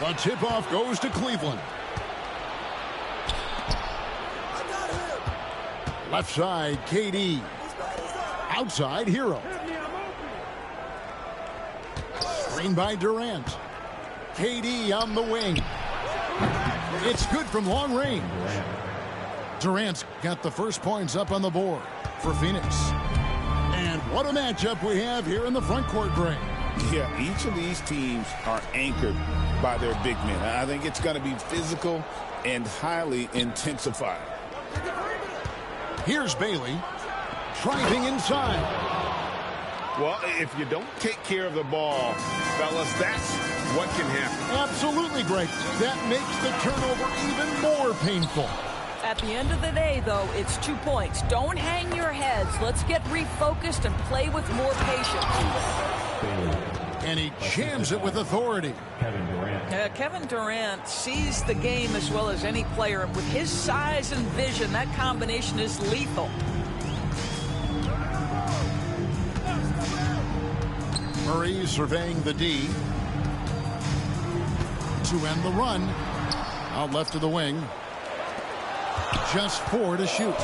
The tip-off goes to Cleveland. Left side, KD. Outside, Hero. Screen by Durant. KD on the wing. It's good from long range. Durant's got the first points up on the board for Phoenix. And what a matchup we have here in the front court, Greg. Yeah, each of these teams are anchored by their big men. I think it's going to be physical and highly intensified. Here's Bailey driving inside. Well, if you don't take care of the ball, fellas, that's what can happen. Absolutely, Greg. That makes the turnover even more painful. At the end of the day, though, it's 2 points. Don't hang your heads. Let's get refocused and play with more patience. And he jams it with authority. Kevin Durant sees the game as well as any player. And with his size and vision, that combination is lethal. Murray surveying the D. To end the run. Out left of the wing. Just 4 to shoot.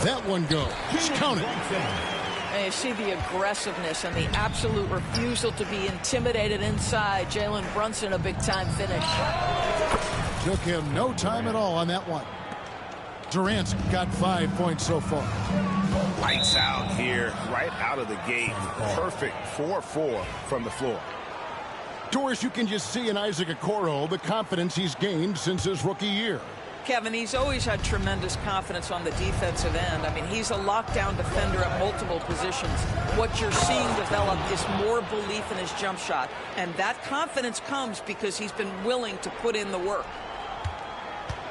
That one goes. Count it. And you see the aggressiveness and the absolute refusal to be intimidated inside. Jalen Brunson, a big-time finish. Took him no time at all on that one. Durant's got 5 points so far. Lights out here, right out of the gate. Perfect 4-4 from the floor. Doris, you can just see in Isaac Okoro the confidence he's gained since his rookie year. Kevin, he's always had tremendous confidence on the defensive end. I mean, he's a lockdown defender at multiple positions. What you're seeing develop is more belief in his jump shot. And that confidence comes because he's been willing to put in the work.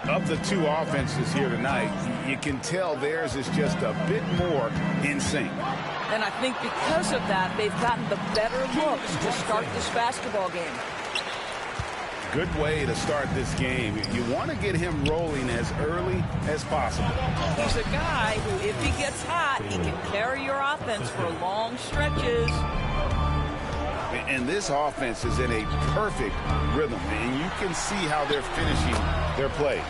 Of the two offenses here tonight, you can tell theirs is just a bit more in sync. And I think because of that, they've gotten the better looks to start this basketball game. Good way to start this game. You want to get him rolling as early as possible. He's a guy who, if he gets hot, he can carry your offense for long stretches. And this offense is in a perfect rhythm, and you can see how they're finishing their plays.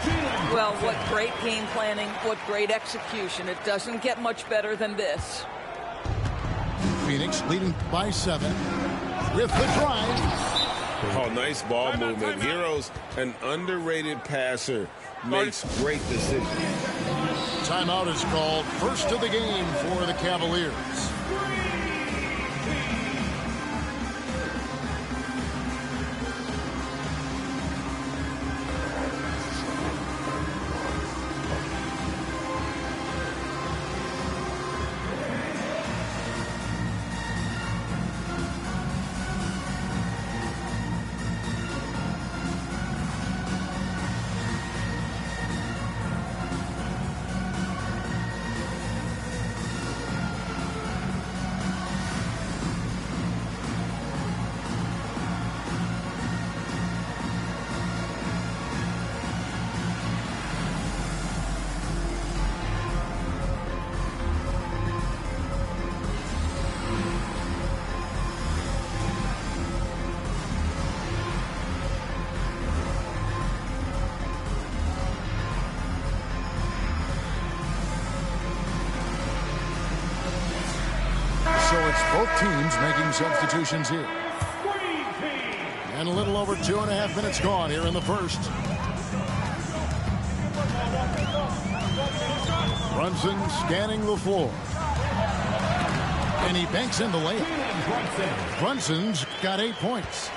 Well, what great game planning, what great execution. It doesn't get much better than this. Phoenix leading by 7 with the drive. Oh, nice ball movement. Hero's an underrated passer. Makes great decisions. Timeout is called. First of the game for the Cavaliers. So it's both teams making substitutions here. And a little over 2.5 minutes gone here in the first. Brunson scanning the floor. And he banks in the layup. Brunson's got 8 points.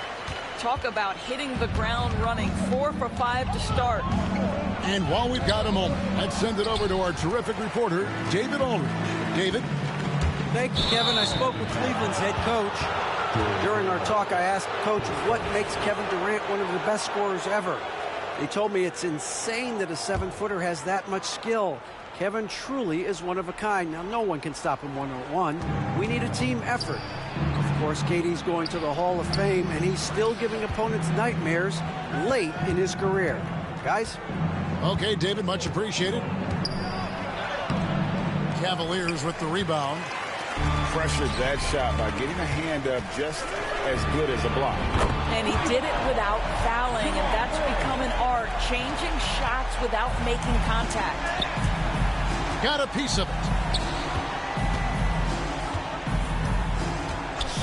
Talk about hitting the ground running. 4 for 5 to start. And while we've got a moment, let's send it over to our terrific reporter, David Aldridge. David? Thank you, Kevin. I spoke with Cleveland's head coach. During our talk, I asked Coach what makes Kevin Durant one of the best scorers ever. He told me it's insane that a 7-footer has that much skill. Kevin truly is one of a kind. Now, no one can stop him one-on-one. We need a team effort. Of course, KD's going to the Hall of Fame, and he's still giving opponents nightmares late in his career. Guys? Okay, David, much appreciated. Cavaliers with the rebound. Pressured that shot by getting a hand up just as good as a block. And he did it without fouling, and that's become an art, changing shots without making contact. Got a piece of it.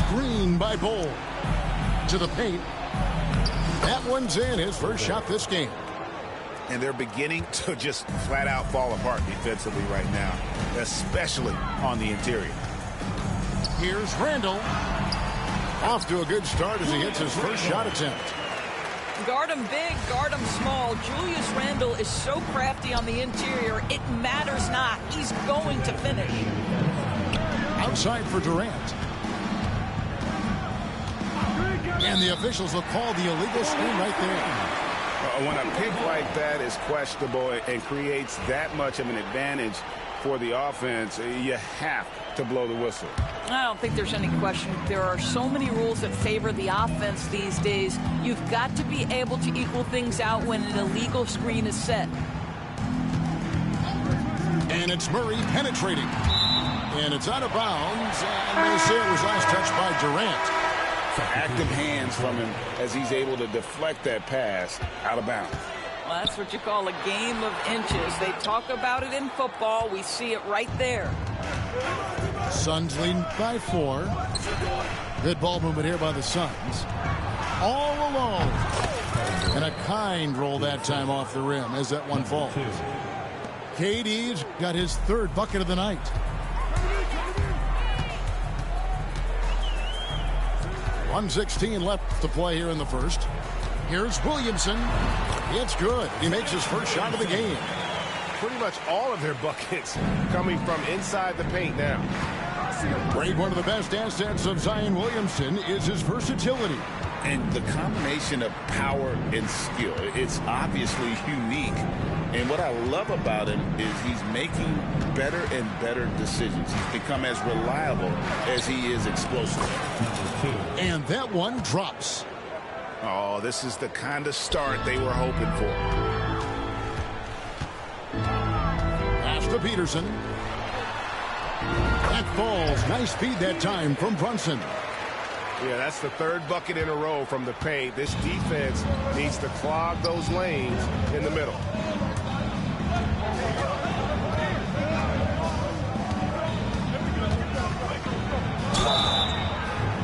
Screen by Bull. To the paint. That one's in, his first shot this game. And they're beginning to just flat out fall apart defensively right now, especially on the interior. Here's Randall. Off to a good start as he hits his first shot attempt. Guard him big, guard him small. Julius Randle is so crafty on the interior, it matters not. He's going to finish. Outside for Durant. And the officials will call the illegal screen right there. When a pick like that is questionable and creates that much of an advantage for the offense, you have to blow the whistle. I don't think there's any question. There are so many rules that favor the offense these days. You've got to be able to equal things out when an illegal screen is set. And it's Murray penetrating. And it's out of bounds. And they say it was last touched by Durant. Active hands from him as he's able to deflect that pass out of bounds. Well, that's what you call a game of inches. They talk about it in football. We see it right there. Suns lead by 4. Good ball movement here by the Suns. All alone. And a kind roll that time off the rim as that one falls. KD's got his third bucket of the night. .116 left to play here in the first. Here's Williamson. It's good. He makes his first shot of the game. Pretty much all of their buckets coming from inside the paint now. Grade, one of the best assets of Zion Williamson is his versatility. And the combination of power and skill, it's obviously unique. And what I love about him is he's making better and better decisions. He's become as reliable as he is explosive. And that one drops. Oh, this is the kind of start they were hoping for. Pass to Peterson. That falls. Nice feed that time from Brunson. Yeah, that's the third bucket in a row from the paint. This defense needs to clog those lanes in the middle.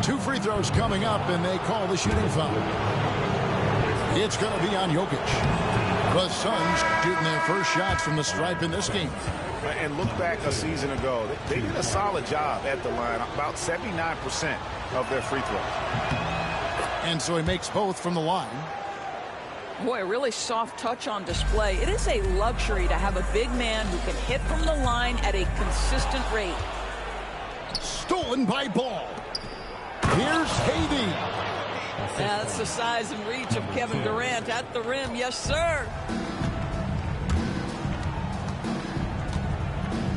Two free throws coming up, and they call the shooting foul. It's going to be on Jokic. The Suns shooting their first shots from the stripe in this game. And look back a season ago. They did a solid job at the line, about 79% of their free throws. And so he makes both from the line. Boy, a really soft touch on display. It is a luxury to have a big man who can hit from the line at a consistent rate. Stolen by Ball. Here's KD. That's the size and reach of Kevin Durant at the rim. Yes, sir.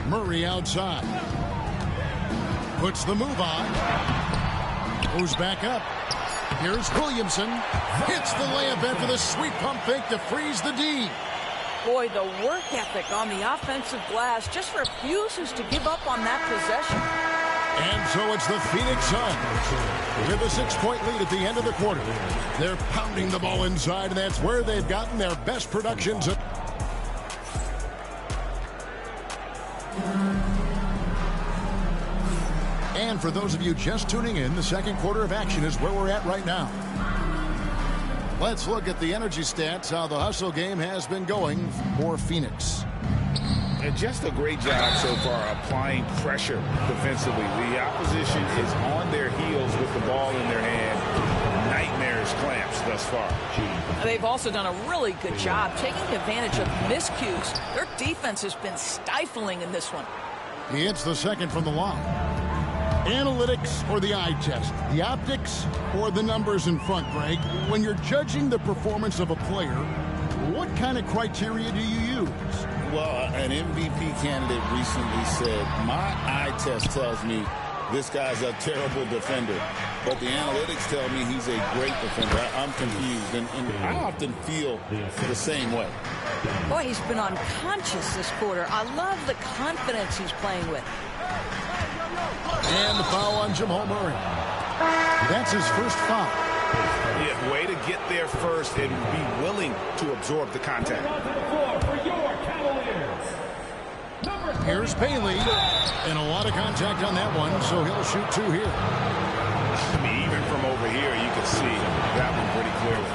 Murray outside. Puts the move on. Goes back up. Here's Williamson. Hits the layup in for the sweet pump fake to freeze the D. Boy, the work ethic on the offensive glass just refuses to give up on that possession. And so it's the Phoenix Suns with a 6-point lead at the end of the quarter. They're pounding the ball inside, and that's where they've gotten their best productions. And for those of you just tuning in, the second quarter of action is where we're at right now. Let's look at the energy stats, how the hustle game has been going for Phoenix. And just a great job so far applying pressure defensively. The opposition is on their heels with the ball in their hand. Nightmarish clamps thus far. They've also done a really good job taking advantage of miscues. Their defense has been stifling in this one. He hits the second from the line. Analytics or the eye test? The optics or the numbers in front, Greg? When you're judging the performance of a player, what kind of criteria do you use? Well, an MVP candidate recently said, my eye test tells me this guy's a terrible defender, but the analytics tell me he's a great defender. I'm confused, and I often feel the same way. Boy, he's been unconscious this quarter. I love the confidence he's playing with. And the foul on Jamal Murray. That's his first foul. Yeah, way to get there first and be willing to absorb the contact. Here's Bailey, and a lot of contact on that one, so he'll shoot 2 here. I mean, even from over here, you can see that one pretty clearly.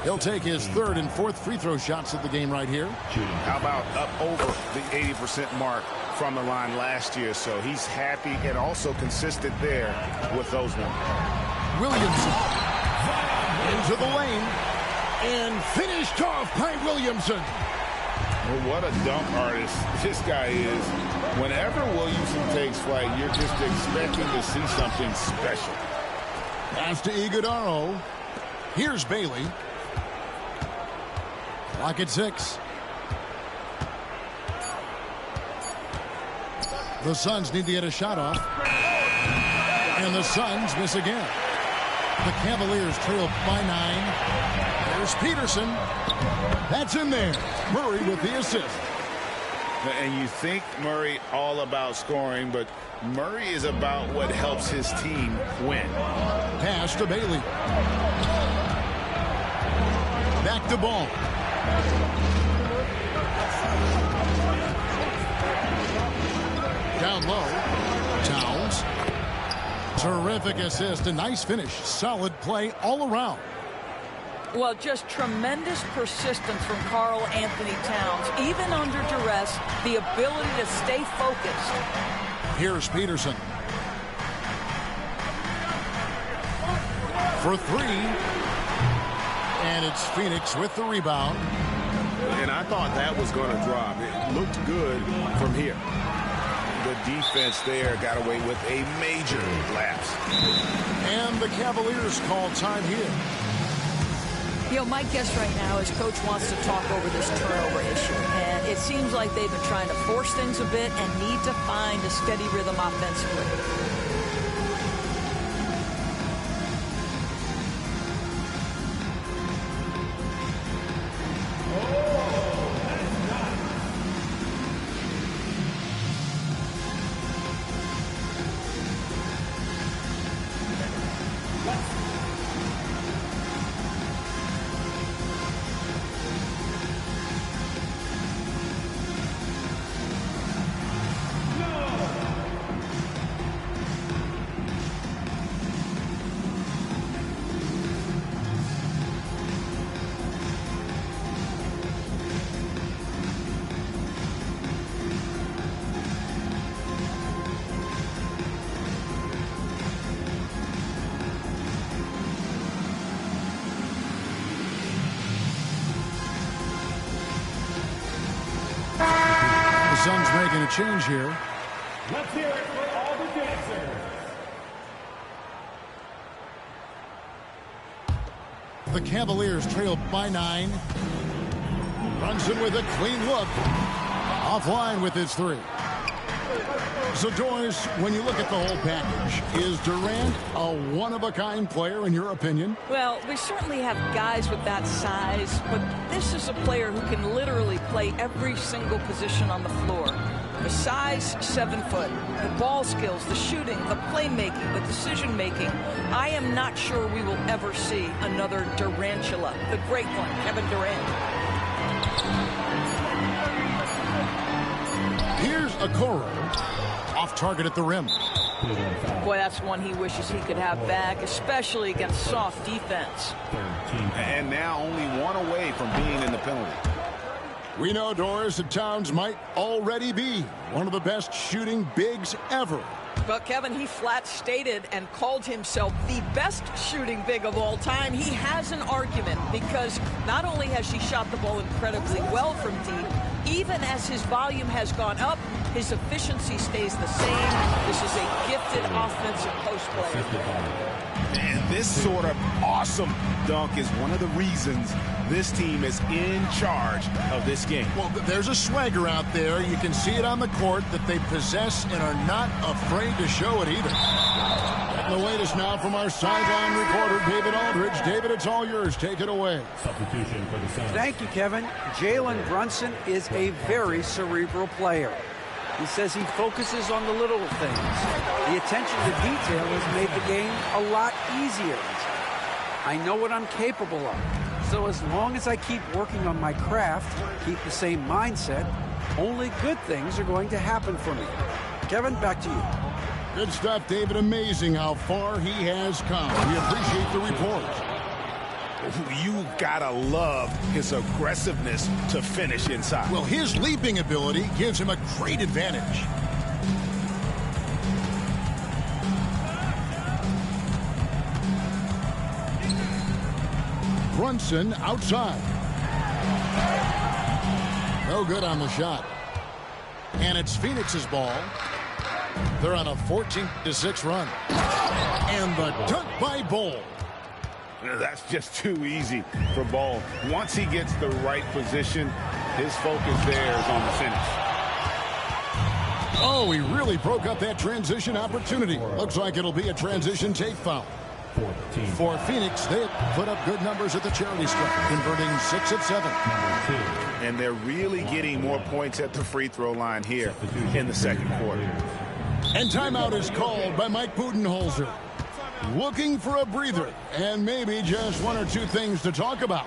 He'll take his 3rd and 4th free throw shots of the game right here. How about up over the 80% mark from the line last year? So he's happy and also consistent there with those numbers. Williamson into the lane and finished off by Williamson. Well, what a dunk artist this guy is. Whenever Williamson takes flight, you're just expecting to see something special. Pass to Iguodaro. Here's Bailey. Clock at 6. The Suns need to get a shot off. And the Suns miss again. The Cavaliers trail by 9. There's Peterson. That's in there. Murray with the assist. And you think Murray all about scoring, but Murray is about what helps his team win. Pass to Bailey. Back to Ball. Down low. Towns. Terrific assist. A nice finish. Solid play all around. Well, just tremendous persistence from Karl Anthony Towns. Even under duress, the ability to stay focused. Here's Peterson. For 3. And it's Phoenix with the rebound. And I thought that was going to drop. It looked good from here. The defense there got away with a major lapse. And the Cavaliers call time here. You know, my guess right now is Coach wants to talk over this turnover issue. And it seems like they've been trying to force things a bit and need to find a steady rhythm offensively. Suns making a change here. Let's hear it for all the dancers. The Cavaliers trail by 9. Brunson with a clean look. Offline with his 3. So, Doris, when you look at the whole package, is Durant a one-of-a-kind player in your opinion? Well, we certainly have guys with that size, but this is a player who can literally play every single position on the floor. The size, 7 foot. The ball skills, the shooting, the playmaking, the decision-making. I am not sure we will ever see another Durantula, the great one, Kevin Durant. Here's Okoro. Off target at the rim. Boy, that's one he wishes he could have back, especially against soft defense. And now only 1 away from being in the penalty. We know, Doris, that Towns might already be one of the best shooting bigs ever. But Kevin, he flat stated and called himself the best shooting big of all time. He has an argument because not only has he shot the ball incredibly well from deep, even as his volume has gone up, his efficiency stays the same. This is a gifted offensive post player. And this sort of awesome dunk is one of the reasons this team is in charge of this game. Well, there's a swagger out there. You can see it on the court that they possess and are not afraid to show it either. And the latest now from our sideline reporter, David Aldridge. David, it's all yours. Take it away. Substitution for the Suns. Thank you, Kevin. Jalen Brunson is a very cerebral player. He says he focuses on the little things. The attention to detail has made the game a lot easier. I know what I'm capable of. So as long as I keep working on my craft, keep the same mindset, only good things are going to happen for me. Kevin, back to you. Good stuff, David. Amazing how far he has come. We appreciate the report. You gotta love his aggressiveness to finish inside. Well, his leaping ability gives him a great advantage. Brunson outside. No good on the shot. And it's Phoenix's ball. They're on a 14-6 run. And the dunk by Bol. That's just too easy for Bol. Once he gets the right position, his focus there is on the finish. Oh, he really broke up that transition opportunity. Looks like it'll be a transition take foul. For Phoenix, they have put up good numbers at the charity stripe, converting 6 of 7. And they're really getting more points at the free throw line here in the second quarter. And timeout is called by Mike Budenholzer. Looking for a breather and maybe just one or two things to talk about.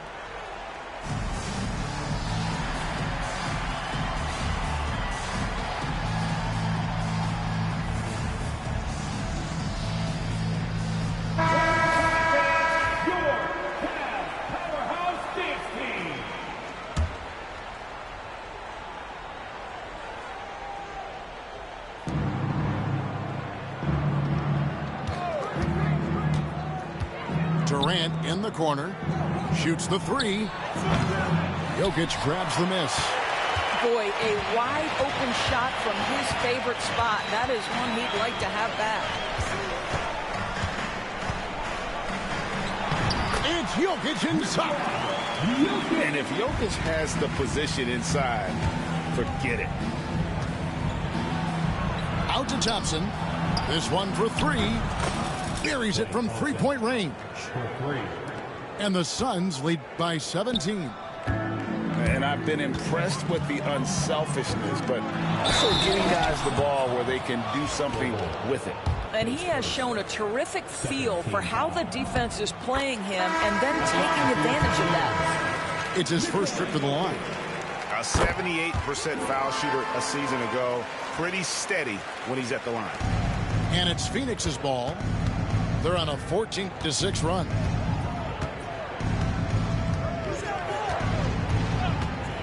Durant in the corner, shoots the three. Jokic grabs the miss. Boy, a wide open shot from his favorite spot. That is one he'd like to have back. It's Jokic inside. And if Jokic has the position inside, forget it. Out to Thompson. This one for three. Buries it from three-point range. And the Suns lead by 17. And I've been impressed with the unselfishness, but also getting guys the ball where they can do something with it. And he has shown a terrific feel for how the defense is playing him and then taking advantage of that. It's his first trip to the line. A 78% foul shooter a season ago. Pretty steady when he's at the line. And it's Phoenix's ball. They're on a 14-6 run.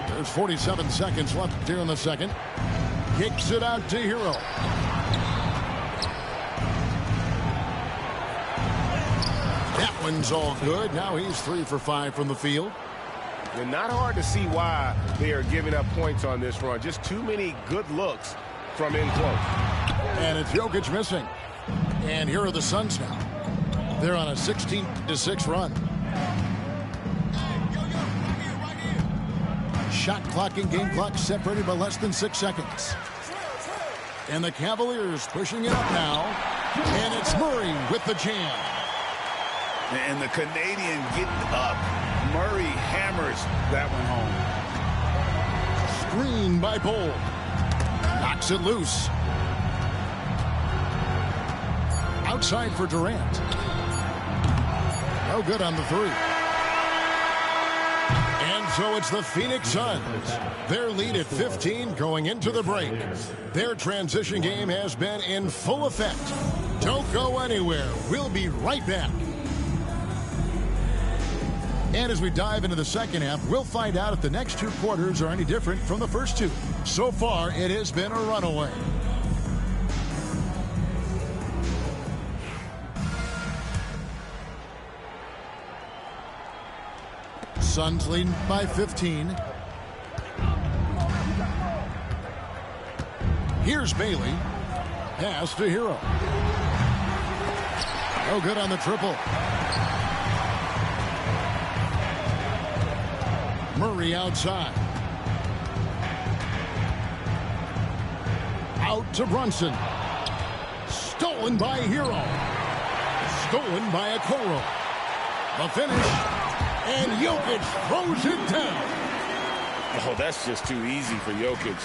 There's 47 seconds left here in the second. Kicks it out to Hero. That one's all good. Now he's 3 for 5 from the field. And not hard to see why they are giving up points on this run. Just too many good looks from in close. And it's Jokic missing. And here are the Suns now. They're on a 16-6 run. Shot clock and game clock separated by less than 6 seconds. And the Cavaliers pushing it up now. And it's Murray with the jam. And the Canadian getting up. Murray hammers that one home. Screen by Bol. Knocks it loose. Outside for Durant. No good on the three. And so it's the Phoenix Suns. Their lead at 15 going into the break. Their transition game has been in full effect. Don't go anywhere. We'll be right back. And as we dive into the second half, we'll find out if the next 2 quarters are any different from the first 2. So far, it has been a runaway. Suns lead by 15. Here's Bailey. Pass to Hero. No good on the triple. Murray outside. Out to Brunson. Stolen by Hero. Stolen by Okoro. The finish. And Jokic throws it down. Oh, that's just too easy for Jokic.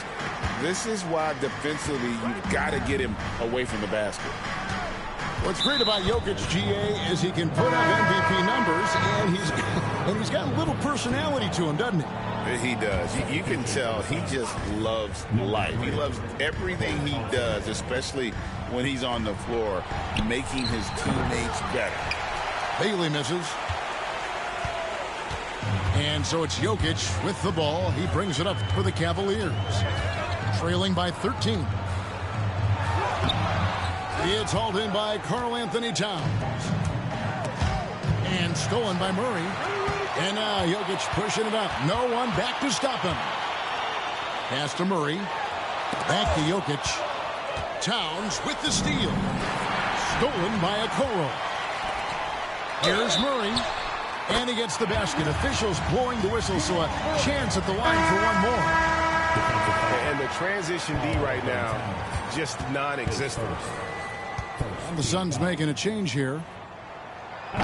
This is why defensively you've got to get him away from the basket. What's great about Jokic, GA, is he can put up MVP numbers, and he's got a little personality to him, doesn't he? He does. You can tell he just loves life. He loves everything he does, especially when he's on the floor, making his teammates better. Bailey misses. And so it's Jokic with the ball. He brings it up for the Cavaliers. Trailing by 13. It's hauled in by Karl Anthony Towns. And stolen by Murray. And now Jokic pushing it up. No one back to stop him. Pass to Murray. Back to Jokic. Towns with the steal. Stolen by Okoro. Here's Murray. And he gets the basket. Officials blowing the whistle, so a chance at the line for one more. And the transition D right now, just non-existent. And the Suns making a change here.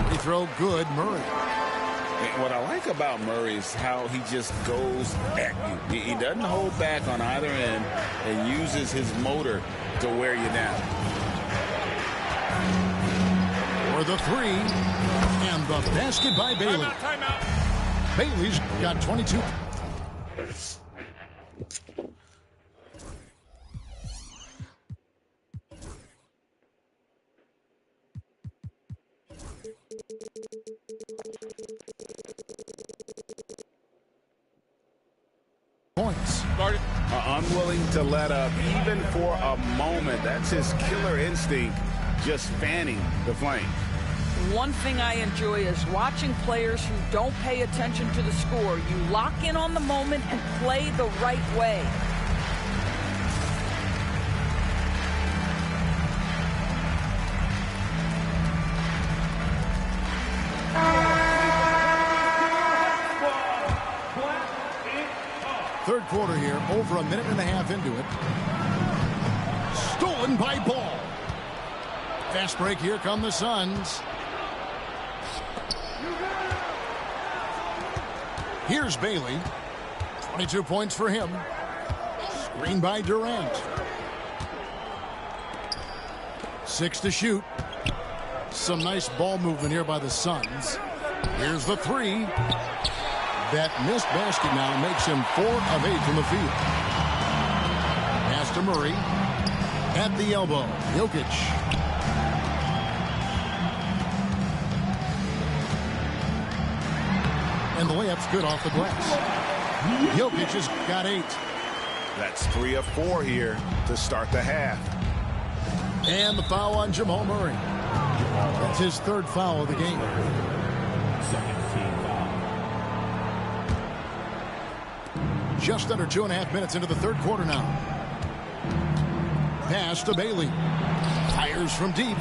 They throw good, Murray. And what I like about Murray is how he just goes at you. He doesn't hold back on either end and uses his motor to wear you down. For the three, and the basket by Bailey. Timeout. Bailey's got 22. Points. Unwilling to let up even for a moment. That's his killer instinct, just fanning the flame. One thing I enjoy is watching players who don't pay attention to the score. You lock in on the moment and play the right way. Third quarter here, over a minute and a half into it. Stolen by Ball. Fast break, here come the Suns. Here's Bailey. 22 points for him. Screen by Durant. 6 to shoot. Some nice ball movement here by the Suns. Here's the three. That missed basket now makes him 4 of 8 from the field. Pass to Murray. At the elbow, Jokic. And the layup's good off the glass. Jokic has got 8. That's 3 of 4 here to start the half. And the foul on Jamal Murray. That's his 3rd foul of the game. Just under 2.5 minutes into the third quarter now. Pass to Bailey. Fires from deep.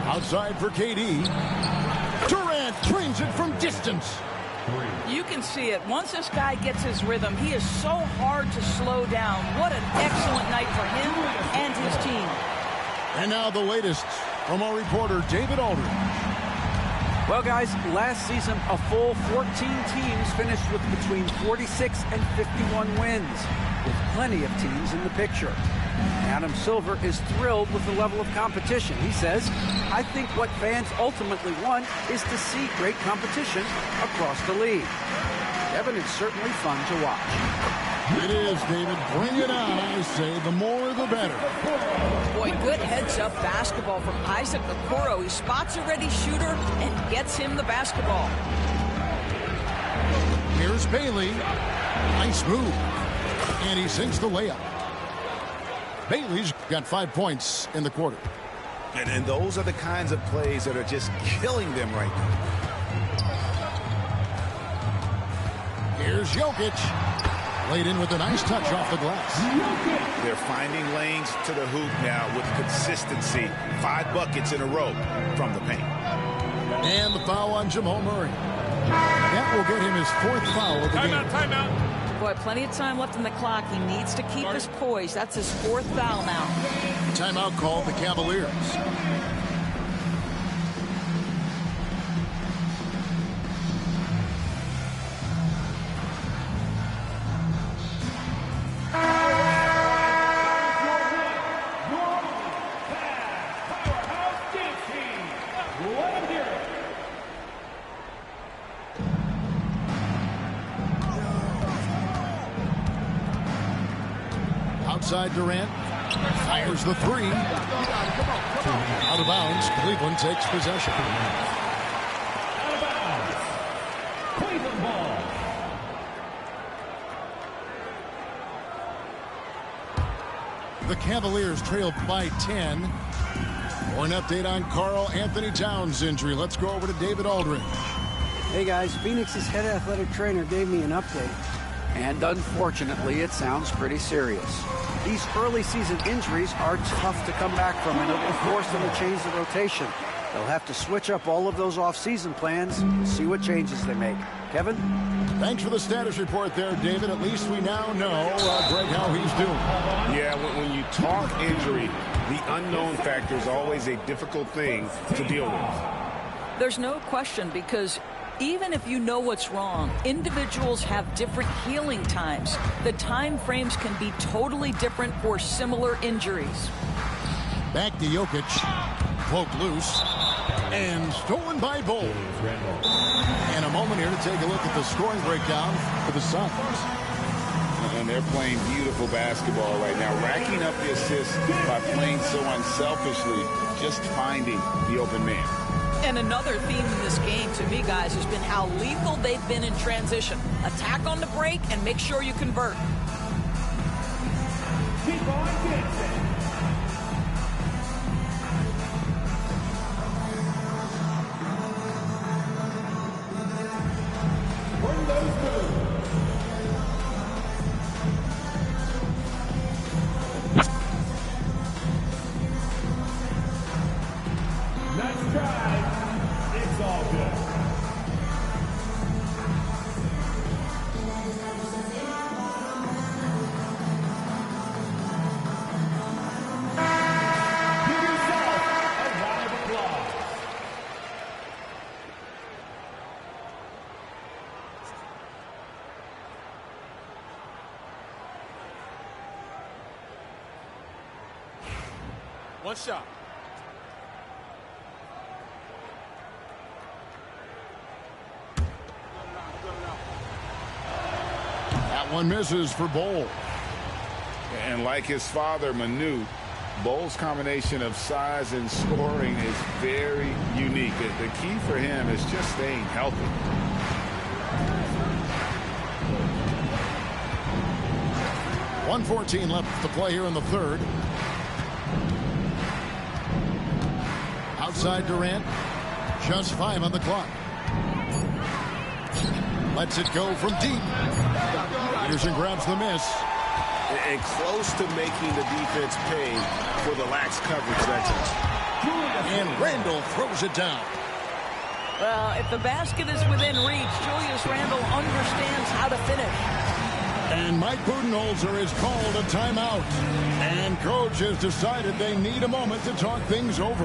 Outside for KD. Durant trains it from distance. You can see it. Once this guy gets his rhythm, he is so hard to slow down. What an excellent night for him and his team. And now the latest from our reporter, David Aldridge. Well, guys, last season, a full 14 teams finished with between 46 and 51 wins, with plenty of teams in the picture. Adam Silver is thrilled with the level of competition. He says, I think what fans ultimately want is to see great competition across the league. Kevin, it's certainly fun to watch. It is, David. Bring it on, I say. The more, the better. Boy, good heads-up basketball from Isaac Okoro. He spots a ready shooter and gets him the basketball. Here's Bailey. Nice move. And he sinks the layup. Bailey's got 5 points in the quarter. And those are the kinds of plays that are just killing them right now. Here's Jokic. Laid in with a nice touch off the glass. They're finding lanes to the hoop now with consistency. 5 buckets in a row from the paint. And the foul on Jamal Murray. That will get him his 4th foul of the game. Timeout. Boy, plenty of time left in the clock. He needs to keep his poise. That's his 4th foul now. Timeout called the Cavaliers. Outside Durant. Fires the three. Out of bounds. Cleveland takes possession. Out of bounds. Cleveland ball. The Cavaliers trail by 10. For an update on Karl Anthony Towns' injury, let's go over to David Aldridge. Hey guys, Phoenix's head athletic trainer gave me an update. And unfortunately, it sounds pretty serious. These early season injuries are tough to come back from, and it will force them to change the rotation. They'll have to switch up all of those off-season plans and see what changes they make. Kevin? Thanks for the status report there, David. At least we now know, Greg, how he's doing. Yeah, when you talk injury, the unknown factor is always a difficult thing to deal with. There's no question, because even if you know what's wrong, individuals have different healing times. The time frames can be totally different for similar injuries. Back to Jokic. Poked loose. And stolen by Bol. And a moment here to take a look at the scoring breakdown for the Suns. And they're playing beautiful basketball right now, racking up the assists by playing so unselfishly, just finding the open man. And another theme in this game, to me, guys, has been how lethal they've been in transition. Attack on the break and make sure you convert. Keep on dancing. Bring those moves. Nice try. It's all good. Give yourself a round of applause. One shot. That one misses for Bol. And like his father, Manu, Bol's combination of size and scoring is very unique. The key for him is just staying healthy. .114 left to play here in the third. Outside Durant. Just 5 on the clock. Lets it go from deep. Peterson grabs the miss. And close to making the defense pay for the lax coverage that time. And Randle throws it down. Well, if the basket is within reach, Julius Randle understands how to finish. And Mike Budenholzer has called a timeout. And coach has decided they need a moment to talk things over.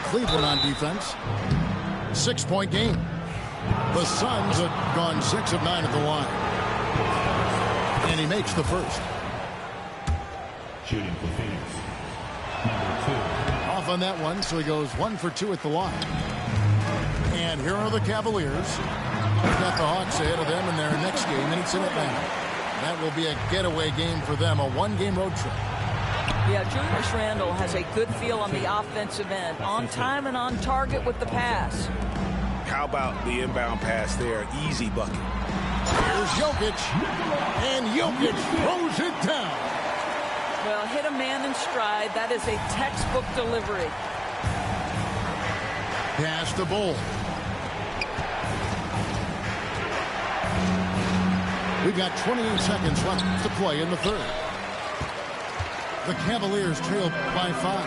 Cleveland on defense. 6-point game. The Suns have gone 6 of 9 at the line. And he makes the first. Shooting for Phoenix. Off on that one, so he goes 1 for 2 at the line. And here are the Cavaliers. They've got the Hawks ahead of them in their next game, and it's in Atlanta. That will be a getaway game for them, a one-game road trip. Yeah, Julius Randle has a good feel on the offensive end, on time and on target with the pass. How about the inbound pass there? Easy bucket. Here's Jokic, and Jokic throws it down. Well, hit a man in stride. That is a textbook delivery. Pass to Bol. We've got 28 seconds left to play in the third. The Cavaliers trail by 5.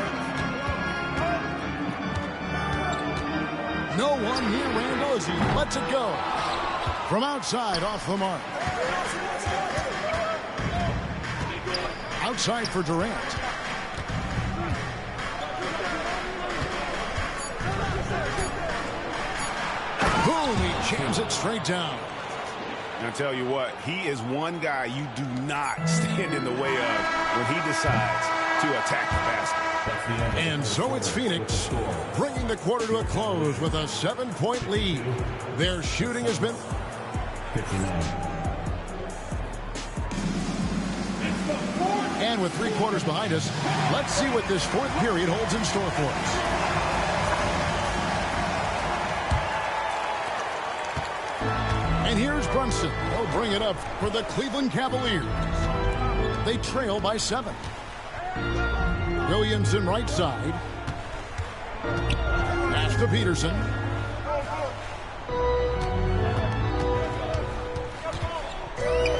No one near Randle as he lets it go. From outside, off the mark. Outside for Durant. Boom, he jams it straight down. And I tell you what, he is one guy you do not stand in the way of when he decides to attack the basket. And so it's Phoenix bringing the quarter to a close with a 7-point lead. Their shooting has been 59. And with 3 quarters behind us, let's see what this fourth period holds in store for us. And here's Brunson. He'll bring it up for the Cleveland Cavaliers. They trail by 7. Williamson right side. Pass to Peterson.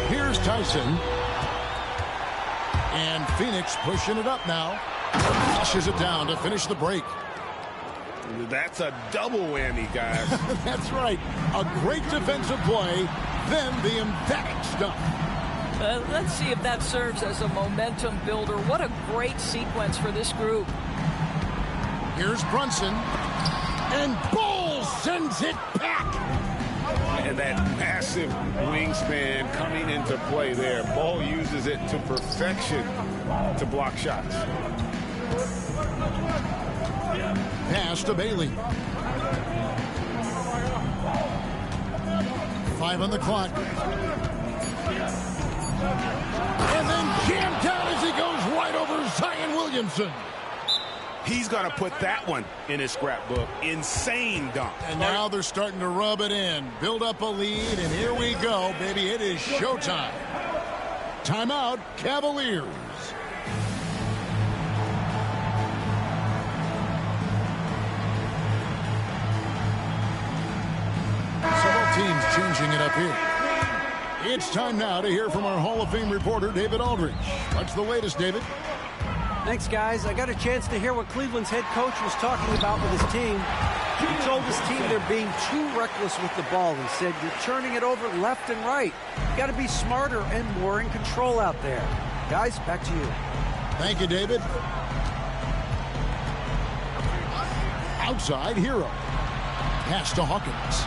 Here's Tyson. And Phoenix pushing it up now. Pushes it down to finish the break. That's a double whammy, guys. That's right. A great defensive play, then the emphatic stuff. Let's see if that serves as a momentum builder. What a great sequence for this group. Here's Brunson. And Ball sends it back. And that massive wingspan coming into play there. Ball uses it to perfection to block shots. Pass to Bailey. 5 on the clock. And then jammed down as he goes right over Zion Williamson. He's going to put that one in his scrapbook. Insane dunk. And now they're starting to rub it in. Build up a lead, and here we go, baby. It is showtime. Timeout, Cavaliers. Several teams changing it up here. It's time now to hear from our Hall of Fame reporter, David Aldridge. What's the latest, David? Thanks, guys. I got a chance to hear what Cleveland's head coach was talking about with his team. He told his team they're being too reckless with the ball. He said, you're turning it over left and right. You got to be smarter and more in control out there. Guys, back to you. Thank you, David. Outside, Hero. Pass to Hawkins.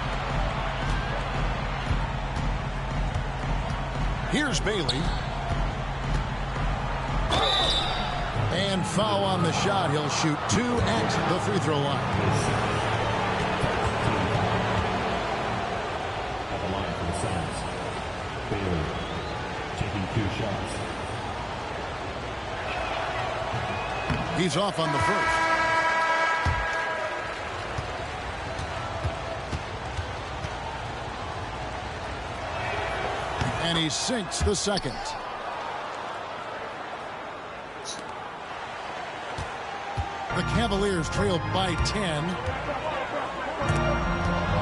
Here's Bailey. And foul on the shot. He'll shoot 2 at the free throw line. At the line for the Suns. Bailey taking 2 shots. He's off on the first. And he sinks the second. The Cavaliers trail by 10.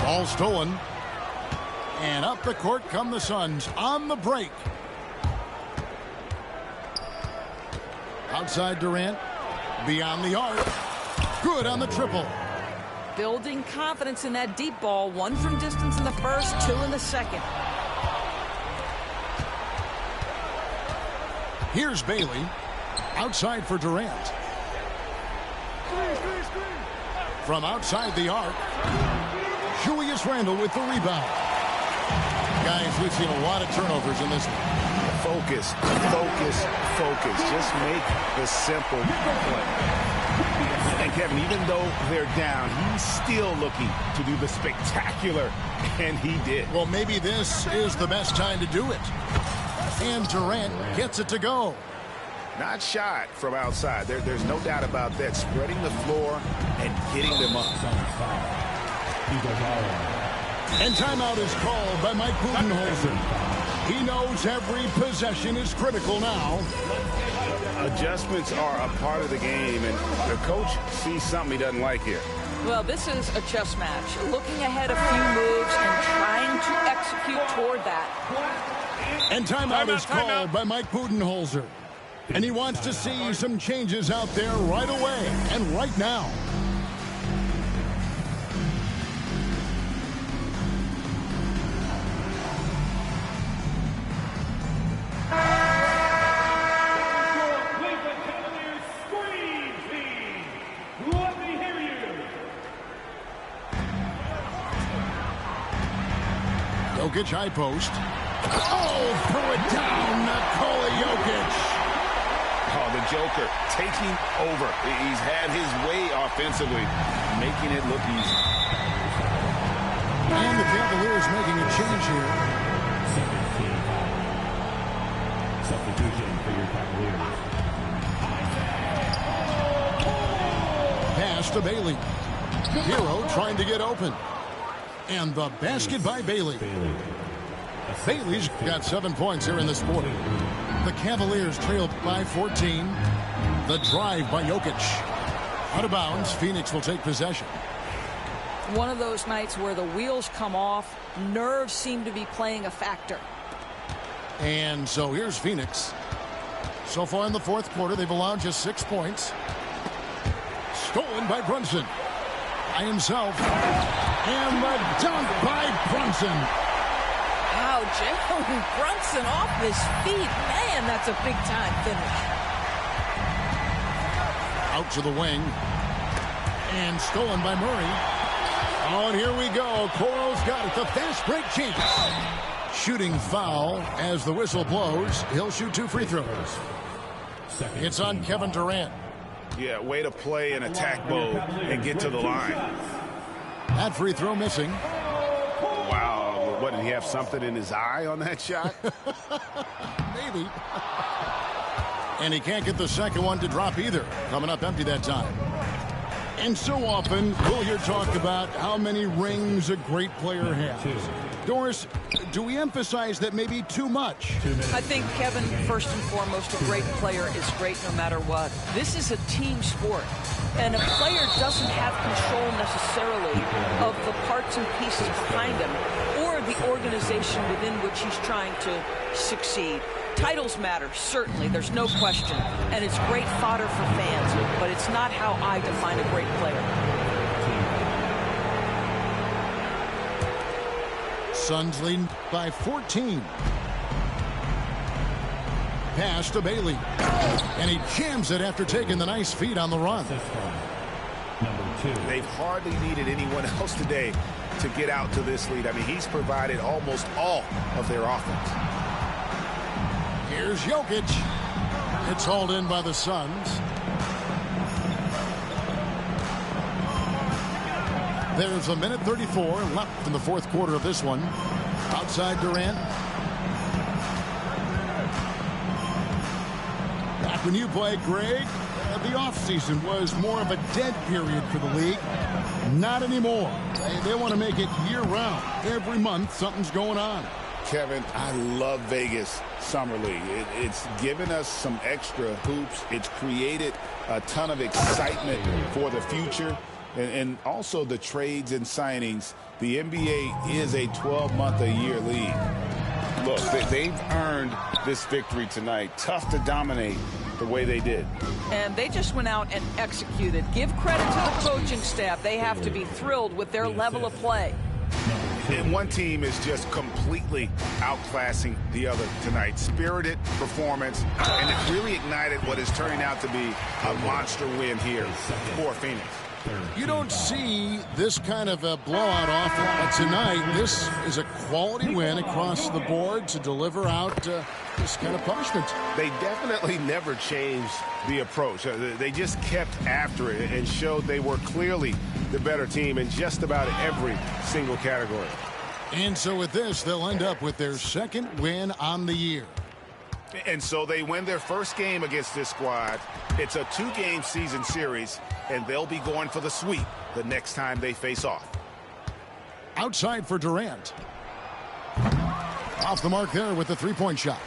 Ball stolen. And up the court come the Suns on the break. Outside Durant. Beyond the arc. Good on the triple. Building confidence in that deep ball. 1 from distance in the first, 2 in the second. Here's Bailey. Outside for Durant. From outside the arc, Julius Randle with the rebound. Guys, we've seen a lot of turnovers in this one. Focus, focus, focus. Just make the simple play. And Kevin, even though they're down, he's still looking to do the spectacular, and he did. Well, maybe this is the best time to do it. And Durant gets it to go. Not shot from outside. There's no doubt about that. Spreading the floor and getting them up. And timeout is called by Mike Budenholzer. He knows every possession is critical now. Adjustments are a part of the game, and the coach sees something he doesn't like here. Well, this is a chess match. Looking ahead a few moves and trying to execute toward that. And timeout is called by Mike Budenholzer. And he wants to see some changes out there right away and right now. Cleveland Cavaliers screen team. Let me hear you. Jokic high post. Oh, throw it down, Nikola Jokic. Oh, the Joker taking over. He's had his way offensively, making it look easy. And the Cavaliers making a change here. Substitution for your Cavaliers. Pass to Bailey. Hero trying to get open. And the basket by Bailey. Bailey's got 7 points here in this quarter. The Cavaliers trailed by 14. The drive by Jokic. Out of bounds, Phoenix will take possession. One of those nights where the wheels come off, nerves seem to be playing a factor. And so here's Phoenix. So far in the fourth quarter, they've allowed just 6 points. Stolen by Brunson. By himself. And the dunk by Brunson. Wow, Jalen Brunson off his feet. Man, that's a big-time finish. Out to the wing. And stolen by Murray. Oh, and here we go. Coro's got it. The fast break chance. Shooting foul as the whistle blows. He'll shoot 2 free throws. It's on Kevin Durant. Yeah, way to play in attack mode and get to the line. That free throw missing. Wow, what, did he have something in his eye on that shot? Maybe. And he can't get the second one to drop either. Coming up empty that time. And so often, we'll hear talk about how many rings a great player has. Doris, do we emphasize that maybe too much? I think, Kevin, first and foremost, a great player is great no matter what. This is a team sport, and a player doesn't have control necessarily of the parts and pieces behind him or the organization within which he's trying to succeed. Titles matter, certainly, there's no question, and it's great fodder for fans, but it's not how I define a great player. Suns lead by 14. Pass to Bailey. And he jams it after taking the nice feed on the run. They've hardly needed anyone else today to get out to this lead. I mean, he's provided almost all of their offense. Here's Jokic. It's hauled in by the Suns. There's a minute 34 left in the fourth quarter of this one. Outside Durant. Back when you played, Greg, the offseason was more of a dead period for the league. Not anymore. They want to make it year-round. Every month, something's going on. Kevin, I love Vegas Summer League. It's given us some extra hoops. It's created a ton of excitement for the future. And also the trades and signings. The NBA is a 12-month-a-year league. Look, they've earned this victory tonight. Tough to dominate the way they did. And they just went out and executed. Give credit to the coaching staff. They have to be thrilled with their level of play. And one team is just completely outclassing the other tonight. Spirited performance, and it really ignited what is turning out to be a monster win here for Phoenix. You don't see this kind of a blowout often, but tonight this is a quality win across the board to deliver out this kind of punishment. They definitely never changed the approach. They just kept after it and showed they were clearly the better team in just about every single category. And so with this, they'll end up with their second win on the year. And so they win their first game against this squad. It's a 2-game season series, and they'll be going for the sweep the next time they face off. Outside for Durant. Off the mark there with the three-point shot.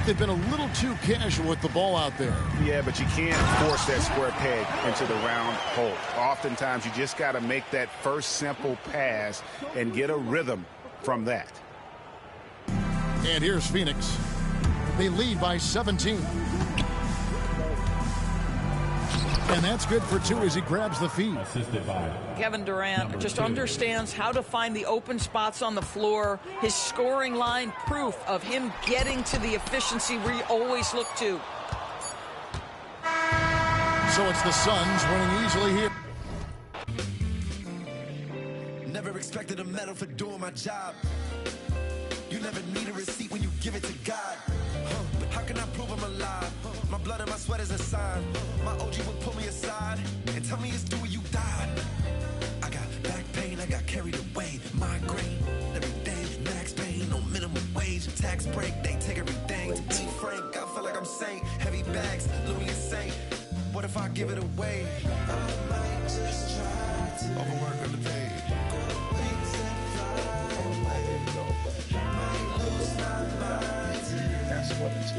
They've been a little too casual with the ball out there. Yeah, but you can't force that square peg into the round hole. Oftentimes, you just got to make that first simple pass and get a rhythm from that. And here's Phoenix. They lead by 17. And that's good for 2 as he grabs the feed. Kevin Durant just understands how to find the open spots on the floor. His scoring line, proof of him getting to the efficiency we always look to. So it's the Suns winning easily here. Never expected a medal for doing my job. You never need a receipt when you give it to God. But How can I prove I'm alive? My blood and my sweat is a sign. My OG would pull me aside and tell me it's do or you die. I got back pain, I got carried away. Migraine, every day, max pain, no minimum wage. Tax break, they take everything. To be frank, I feel like I'm saint. Heavy bags, Louis insane. What if I give it away? I might just try to overwork underpaid. Might lose my mind. That's what it's